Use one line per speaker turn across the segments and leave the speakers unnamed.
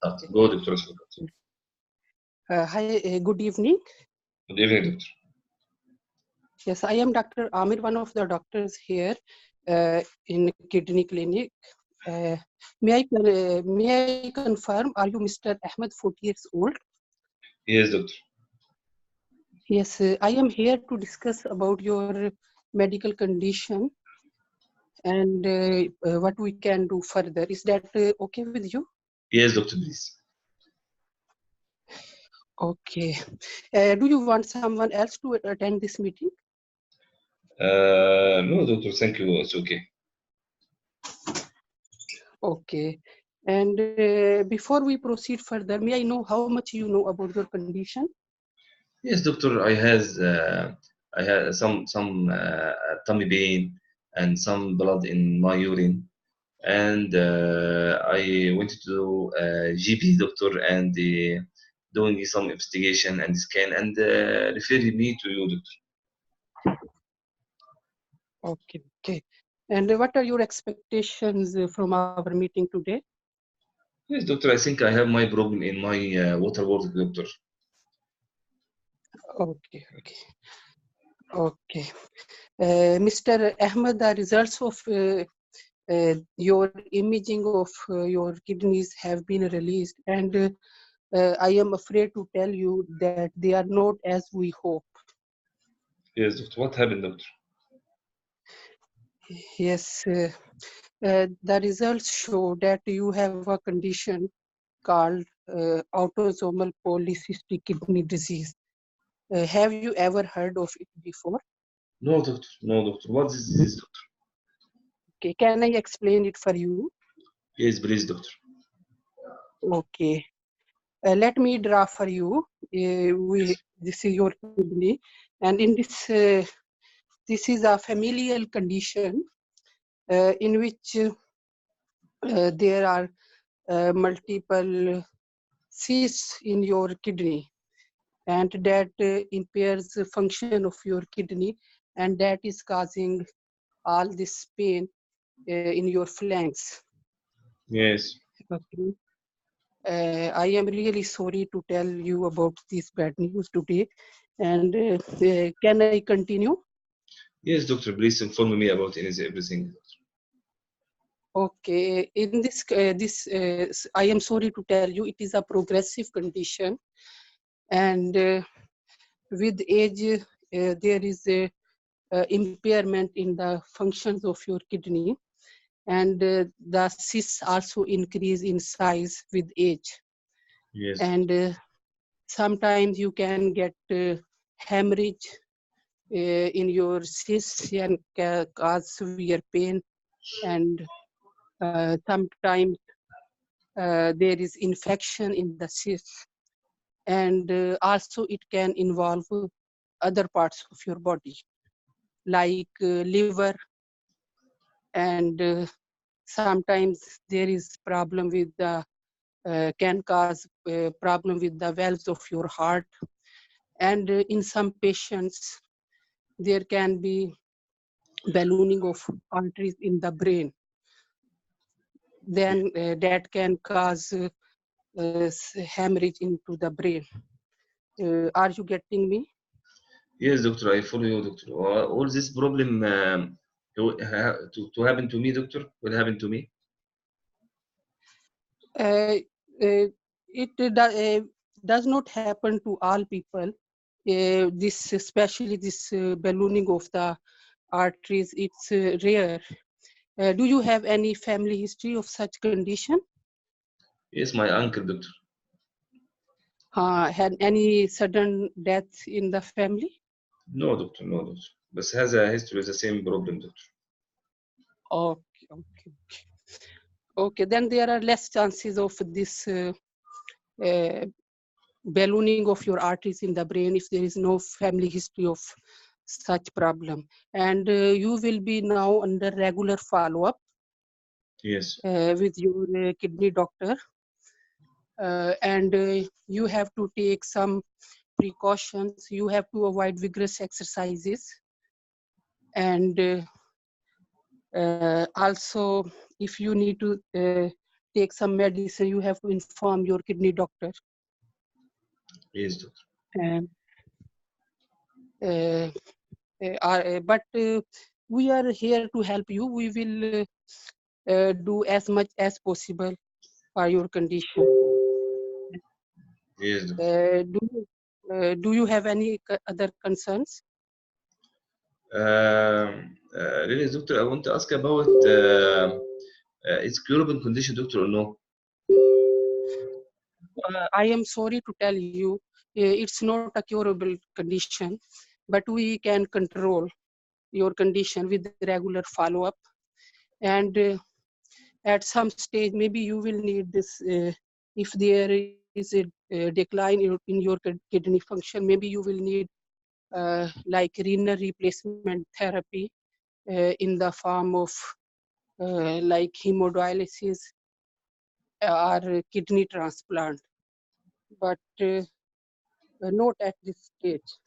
Go, Dr. Shaukat.
Hi, good evening.
Good evening, Doctor.
Yes, I am Dr. Amir, one of the doctors here in kidney clinic. May I confirm, are you Mr. Ahmed, 40 years old?
Yes, Doctor.
Yes, I am here to discuss about your medical condition and what we can do further. Is that okay with you?
Yes, Doctor, please.
Okay. Do you want someone else to attend this meeting?
No, Doctor, thank you. It's okay.
Okay. And before we proceed further, may I know how much you know about your condition?
Yes, Doctor, I had some tummy pain and some blood in my urine, and I went to GP doctor and doing some investigation and scan and referred me to you, Doctor.
Okay, okay. And what are your expectations from our meeting today?
Yes, Doctor, I think I have my problem in my water work, Doctor.
Okay, okay, okay. Mr. Ahmed, the results of your imaging of your kidneys have been released, and I am afraid to tell you that they are not as we hope.
Yes, Doctor. What happened, Doctor?
Yes, the results show that you have a condition called autosomal polycystic kidney disease. Have you ever heard of it before?
No, Doctor. No, Doctor. What is this, Doctor?
Okay, can I explain it for you?
Yes, please, Doctor.
Okay, let me draw for you. This is your kidney, and in this is a familial condition in which there are multiple cysts in your kidney, and that impairs the function of your kidney, and that is causing all this pain in your flanks.
Yes.
Okay. I am really sorry to tell you about this bad news today. And can I continue?
Yes, Doctor. Please inform me about everything.
Okay. In I am sorry to tell you, it is a progressive condition, and with age, there is a impairment in the functions of your kidney, and the cysts also increase in size with age.
Yes.
And sometimes you can get hemorrhage in your cysts and cause severe pain, and sometimes there is infection in the cysts, and also it can involve other parts of your body like liver, and sometimes there is problem with the can cause problem with the valves of your heart, and in some patients there can be ballooning of arteries in the brain. Then that can cause hemorrhage into the brain. Are you getting me?
Yes, Doctor. I follow you, Doctor. All this problem to happen to me, Doctor, will happen to me.
It does not happen to all people. This, especially this ballooning of the arteries, it's rare. Do you have any family history of such condition?
Yes, my uncle, Doctor.
Had any sudden death in the family?
No, Doctor. No, Doctor. But has a history of the same problem, Doctor.
Okay, okay, okay. Okay, then there are less chances of this ballooning of your arteries in the brain if there is no family history of such problem. And you will be now under regular follow-up
Yes.
with your kidney doctor. And you have to take some precautions. You have to avoid vigorous exercises. And also, if you need to take some medicine, you have to inform your kidney doctor.
Yes, doctor.
And but we are here to help you. We will do as much as possible for your condition.
Yes, doctor.
Do you have any other concerns?
Really, doctor, I want to ask about it's curable condition, doctor, or no?
I am sorry to tell you, it's not a curable condition, but we can control your condition with regular follow-up. And at some stage, maybe you will need this. If there is a decline in your kidney function, maybe you will need like renal replacement therapy in the form of like hemodialysis or kidney transplant, but not at this stage.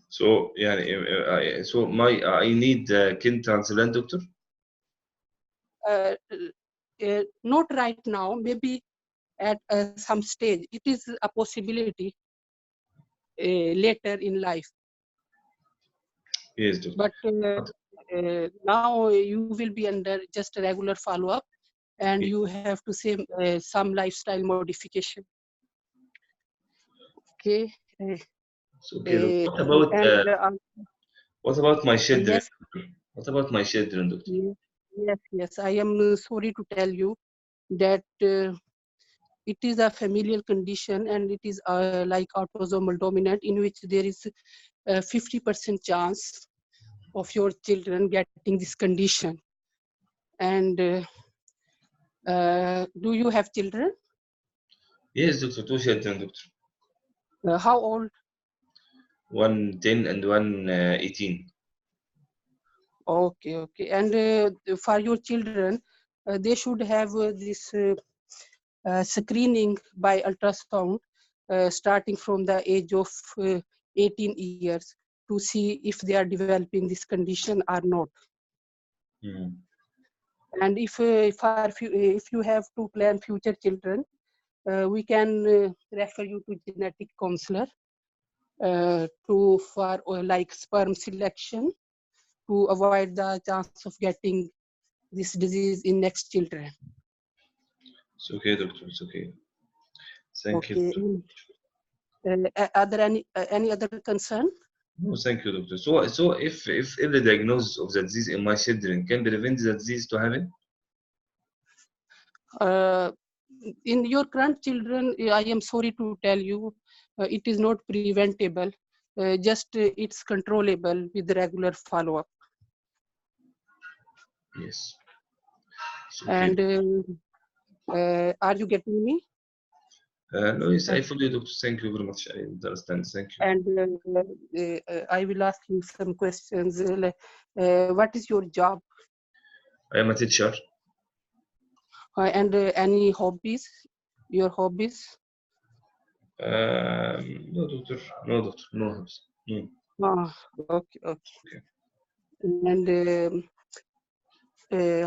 So, yeah, so I need kidney transplant, doctor.
Not right now, maybe at some stage. It is a possibility later in life.
Yes, doctor.
But now you will be under just a regular follow-up, and you have to say some lifestyle modification. Okay.
Okay, doctor. What about my children?
Yes.
What about my children, doctor?
Yes. I am sorry to tell you that it is a familial condition, and it is like autosomal dominant, in which there is a 50% chance of your children getting this condition. And do you have children?
Yes, doctor. Two children, doctor.
How old?
One 10 and one 18.
Okay. And for your children, they should have this screening by ultrasound starting from the age of 18 years to see if they are developing this condition or not.
Mm.
And if you have to plan future children, we can refer you to genetic counselor for like sperm selection to avoid the chance of getting this disease in next children.
It's okay, doctor. It's okay. Thank you.
Okay. Are there any other concern?
No, thank you, doctor. So if early diagnosis of the disease in my children can prevent the disease to happen?
In your current children, I am sorry to tell you, it is not preventable. Just it's controllable with regular follow-up.
Yes. It's okay.
And are you getting me?
No, yes, I follow you, doctor. Thank you very much. I understand. Thank you.
And I will ask you some questions. What is your job?
I am a teacher.
And any hobbies? Your hobbies?
No, doctor. No, doctor. No hobbies. No.
Okay. And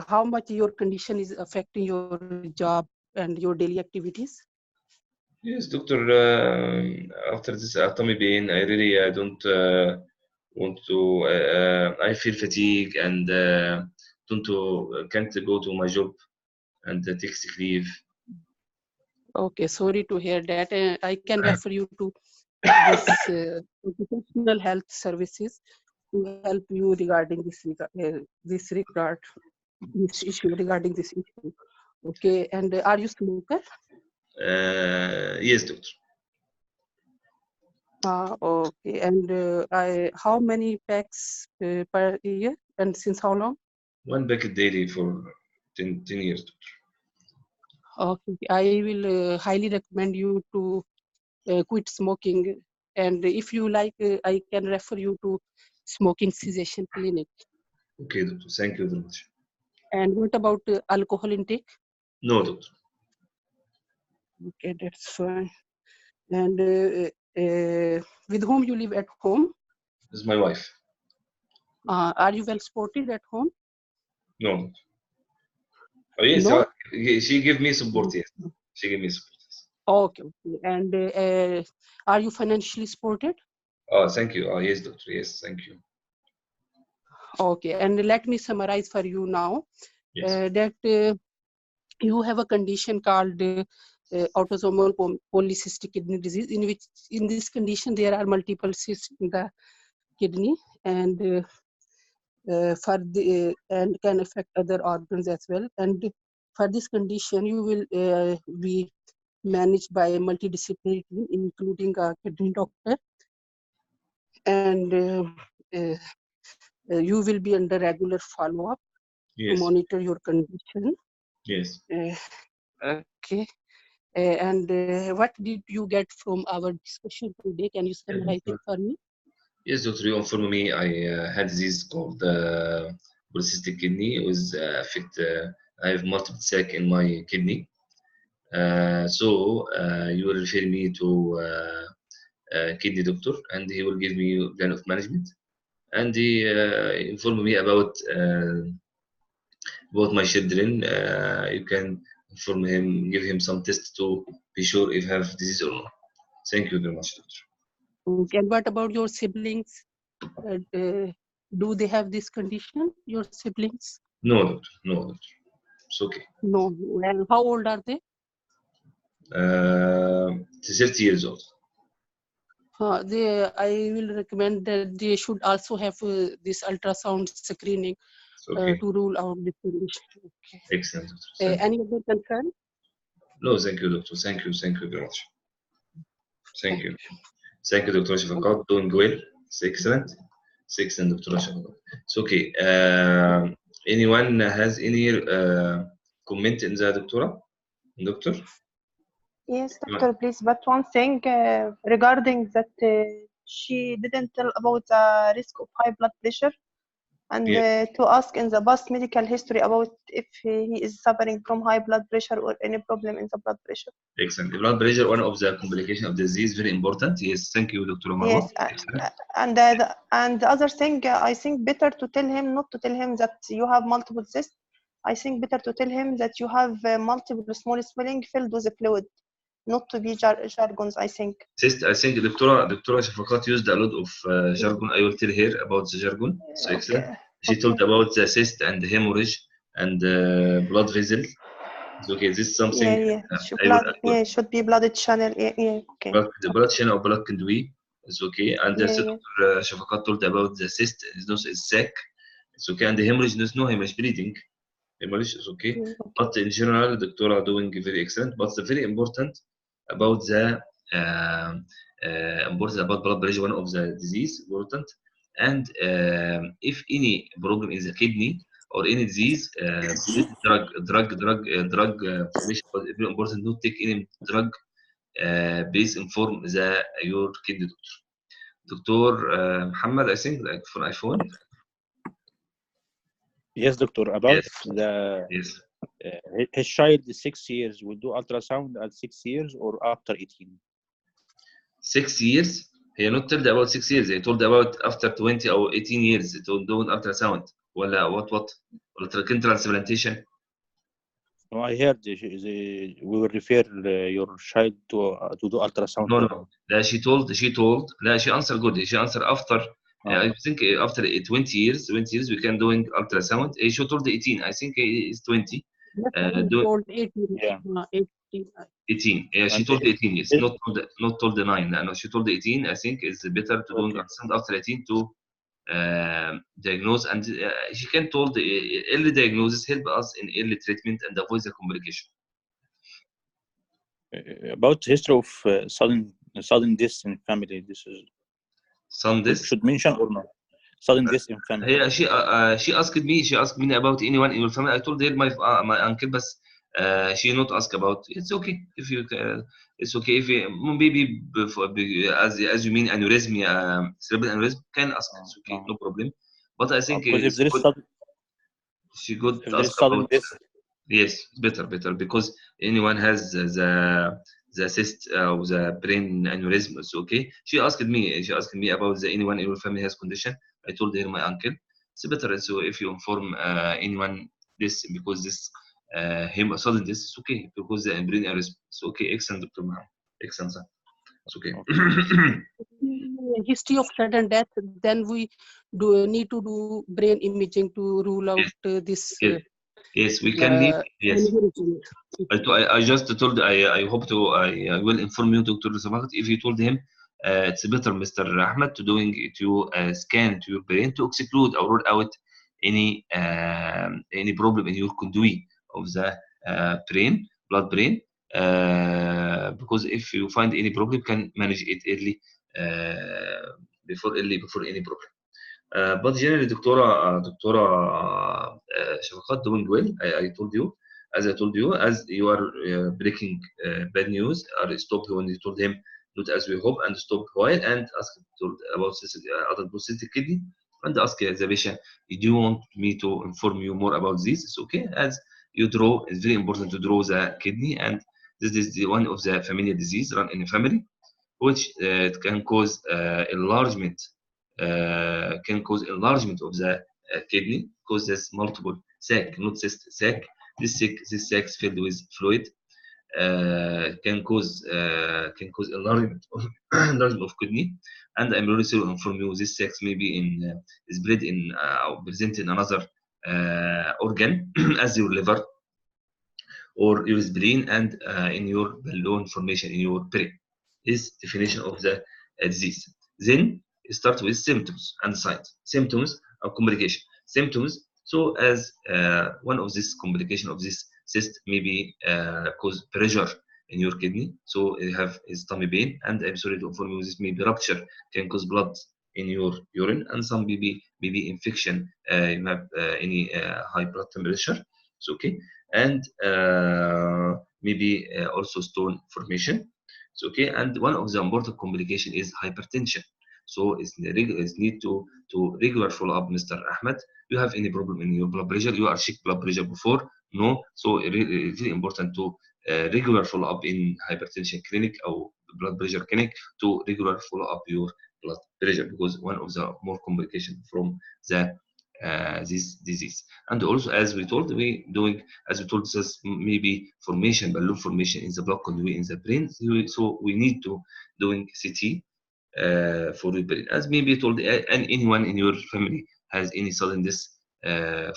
how much your condition is affecting your job and your daily activities?
Yes, doctor. After this atomic pain, I really don't want to. I feel fatigue and can't go to my job and take sick leave.
Okay, sorry to hear that. I can refer you to this occupational health services to help you regarding this issue regarding this issue. Okay, and are you smoker?
Yes, doctor.
Okay, and how many packs per year, and since how long?
One packet daily for 10 years, doctor.
Okay, I will highly recommend you to quit smoking, and if you like, I can refer you to smoking cessation clinic.
Okay, doctor. Thank you very much.
And what about alcohol intake?
No, doctor.
Okay, that's fine. And with whom you live at home?
This is my wife.
Are you well supported at home?
No, doctor. Oh, yes,
No?
she gave me support. Yes, she gave me support.
Okay. And are you financially supported?
Oh, thank you. Oh, yes, doctor. Yes, thank you.
Okay. And let me summarize for you now
Yes.
that you have a condition called autosomal polycystic kidney disease, in which in this condition there are multiple cysts in the kidney, and and can affect other organs as well. And for this condition, you will be managed by a multidisciplinary team, including a kidney doctor, and you will be under regular follow-up to
Yes.
monitor your condition.
Yes.
Okay. And what did you get from our discussion today? Can you
Yes,
summarize it
doctor.
for me?
Yes, doctor. You informed me I had disease called polycystic kidney. It was affect. I have multiple sac in my kidney. So you will refer me to kidney doctor, and he will give me plan of management. And he informed me about my children. You can inform him, give him some tests to be sure if have disease or not. Thank you very much, doctor.
Okay. And what about your siblings? Do they have this condition, your siblings?
No, doctor. No, doctor. It's okay.
No. And how old are they?
30 years old.
I will recommend that they should also have this ultrasound screening
It's okay.
to rule out this condition. Okay.
Excellent, doctor. Thank you.
Any other concern?
No, thank you, doctor. Thank you. Thank you very much. Thank
Thank
you. Thank you, Dr. Shafakat. Doing well. It's excellent. It's excellent, Dr. Shafakat. It's okay. Anyone has any comment in the doctora? Doctor?
Yes, doctor, please. But one thing regarding that, she didn't tell about the risk of high blood pressure, and
Yes.
to ask in the past medical history about if he is suffering from high blood pressure or any problem in the blood pressure.
Excellent. The blood pressure, one of the complications of the disease, very important. Yes, thank you, Dr. Marwa.
Yes,
Excellent.
and the other thing, I think better to tell him, not to tell him that you have multiple cysts. I think better to tell him that you have multiple small swelling filled with fluid, not to be jargons, I think.
I think Dr. Shafakat used a lot of jargon. I will tell her about the jargon. So excellent.
Okay.
She told about the cyst and the hemorrhage and blood vessel. It's okay. This is something I will add.
Yeah, should be blooded channel. Yeah, okay.
The blood channel or blood conduit is okay. And the
Yeah.
Dr. Shafakat told about the cyst, is sac. It's okay. And the hemorrhage, there's no hemorrhage bleeding. Hemorrhage is okay.
Yeah, okay.
But in general, the doctor are doing very excellent. But the very important about the important about blood pressure, one of the disease important. And if any problem in the kidney or any disease, please drug formulation. But it's very important not take any drug. Please inform your kidney doctor. Doctor Mohamed, I think, like for iPhone.
Yes, doctor. About
Yes.
the
Yes.
his child is 6 years. Will do ultrasound at 6 years or after 18?
6 years. He not told about 6 years. He told about after 20 or 18 years. He told doing ultrasound. ولا what? ولا كان transplantation.
No, I heard we will refer your child to do ultrasound.
No. لا, she told. لا, she answered good. She answered after. I think after 20 years we can doing ultrasound. She told 18. I think it's 20.
Told 18.
Yeah.
18.
18. Yeah, she
And
told 18 years,
it-
not told the 9. No, she told 18. I think it's better to doing
Okay.
ultrasound after 18 to diagnose, and she can told early diagnosis help us in early treatment and avoid the complication.
About history of sudden death in family, this is
Sundays.
should mention or no? Sudden death in family.
Yeah, she asked me about anyone in your family. I told her my uncle, but she not ask about. It's okay if you it's okay if you, maybe as you mean aneurysm, cerebral aneurysm, can ask. It's okay, no problem. But I think
Because if
it's
there is
good.
sudden,
She could
if there
ask
is sudden
about.
death,
Yes, better because anyone has the cyst or the brain aneurysm. It's okay. She asked me about anyone in your family has condition. I told her my uncle. It's better so if you inform anyone this because this sudden death, it's okay because the brain arrest. It's okay. Excellent, Dr. Mohammed. Excellent, sir. It's okay.
History of sudden death, then we need to do brain imaging to rule out this.
Yes, we can need. Yes. I just told. I hope to. I will inform you, Dr. Sabahat, if you told him it's better, Mr. Ahmed, to doing to scan to your brain to exclude or rule out any problem in your conduit of the brain, blood brain, because if you find any problem, you can manage it early before any problem. But generally, Doctora Shafaqat doing well. I told you, as you are breaking bad news, or stopped when you told him not as we hope, and stopped while and asked about other polycystic kidney, and ask the patient, do you want me to inform you more about this? It's okay. As you draw, it's very important to draw the kidney, and this is one of the familial disease run in the family, which can cause enlargement. Can cause enlargement of the kidney, causes multiple sac, not cyst, sac. This sac is filled with fluid. Can cause enlargement of kidney, and I'm really sorry to inform you this sac may be in spread in or present in another organ as your liver or your spleen and in your balloon formation in your brain. Is definition of the disease. Then start with symptoms and signs. Symptoms or complication. Symptoms. So as one of this complication of this cyst maybe cause pressure in your kidney. So you have stomach pain, and I'm sorry to inform you this may be rupture, can cause blood in your urine, and some maybe infection. You have any high blood temperature. It's okay, and maybe also stone formation. It's okay, and one of the important complication is hypertension. So it's need to regular follow up, Mr. Ahmed. You have any problem in your blood pressure? You are check blood pressure before? No. So it's very important to regular follow up in hypertension clinic or blood pressure clinic to regular follow up your blood pressure, because one of the more complication from the this disease. And also, as we told, this maybe formation, balloon formation in the blood conduit in the brain. So we need to doing CT for the brain, as maybe told, and anyone in your family has any sudden death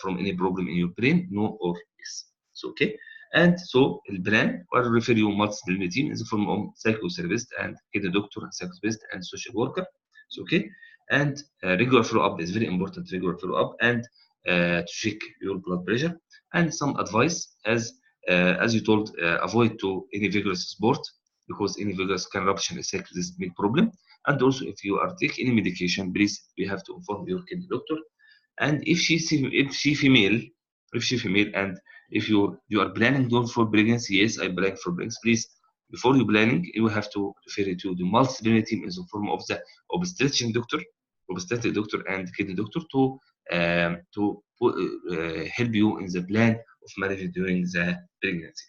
from any problem in your brain, no or yes. So okay, and so the plan will refer you multidisciplinary team in the form of psychotherapist and kidney doctor and psychotherapist and social worker. So okay, and regular follow-up is very important. Regular follow-up and to check your blood pressure, and some advice as you told, avoid to any vigorous sport, because any vigorous can rupture this big problem. And also, if you are taking any medication, please we have to inform your kidney doctor. And if she female, and if you are planning for pregnancy, yes, I plan for pregnancy. Please, before you planning, you have to refer it to the multidisciplinary team in the form of the obstetric doctor, and kidney doctor to help you in the plan of marriage during the pregnancy.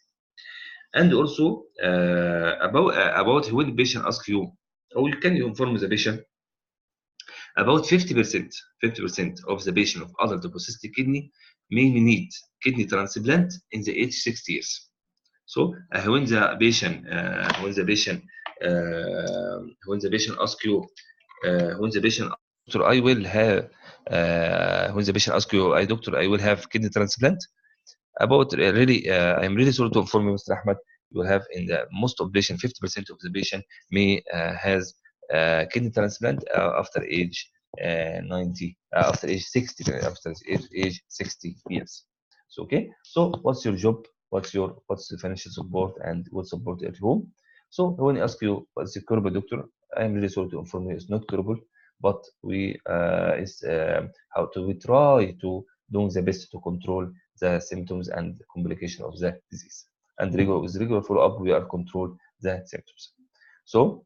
And also about when the patient asks you, or you can inform the patient about 50% of the patient of adult polycystic kidney may need kidney transplant in the age 60 years. So when the patient asks you, doctor, I will have when the patient asks you, doctor, I will have kidney transplant. About really, I'm really sorry to inform you, Mr. Ahmed, you will have in the most of patient, 50% of the patient may has kidney transplant after age 90, after age 60, after age 60 years. So okay. So what's your job? What's the financial support and what support at home? So when I ask you what's the curable, doctor, I'm really sorry to inform you it's not curable, but we we try to doing the best to control the symptoms and complication of the disease. And with regular follow-up, we are control the symptoms. So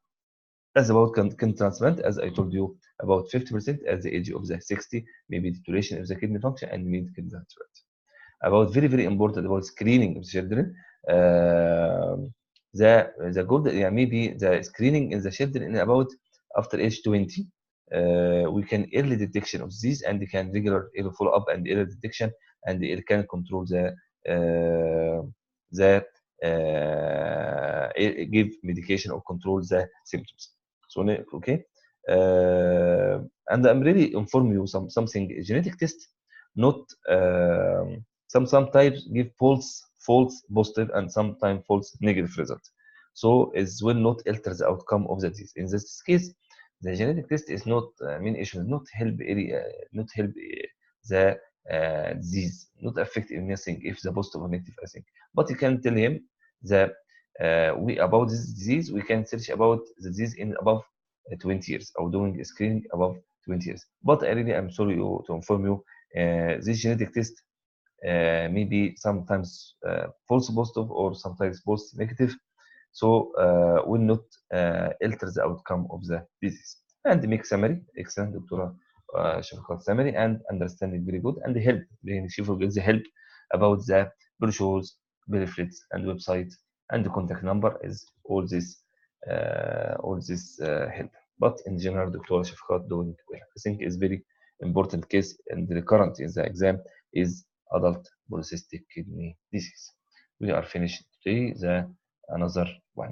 as about kidney transplant, as I told you, about 50% at the age of the 60, maybe deterioration of the kidney function and need kidney transplant. About very important about screening of children, the good, maybe the screening in the children in about after age 20. We can early detection of disease, and can regular follow up and early detection, and it can control the that give medication or control the symptoms. So okay, and I'm really inform you something. Genetic test not sometimes give false positive and sometimes false negative result. So it will not alter the outcome of the disease. In this case, the genetic test is not main issue, not help not help the disease, not affect anything if the positive or negative, I think. But you can tell him that we about this disease, we can search about the disease in above 20 years or doing a screening above 20 years. But I really am sorry to inform you, this genetic test maybe sometimes false positive or sometimes false negative, so will not alter the outcome of the disease. And make summary, excellent, Dr. Shafqat, summary and understanding very good, and help. She forgets the help about the brochures, leaflets, and website, and the contact number is all this help. But in general, Dr. Shafqat doing well. I think is very important case, and the current in the exam is adult polycystic kidney disease. We are finished today the another one.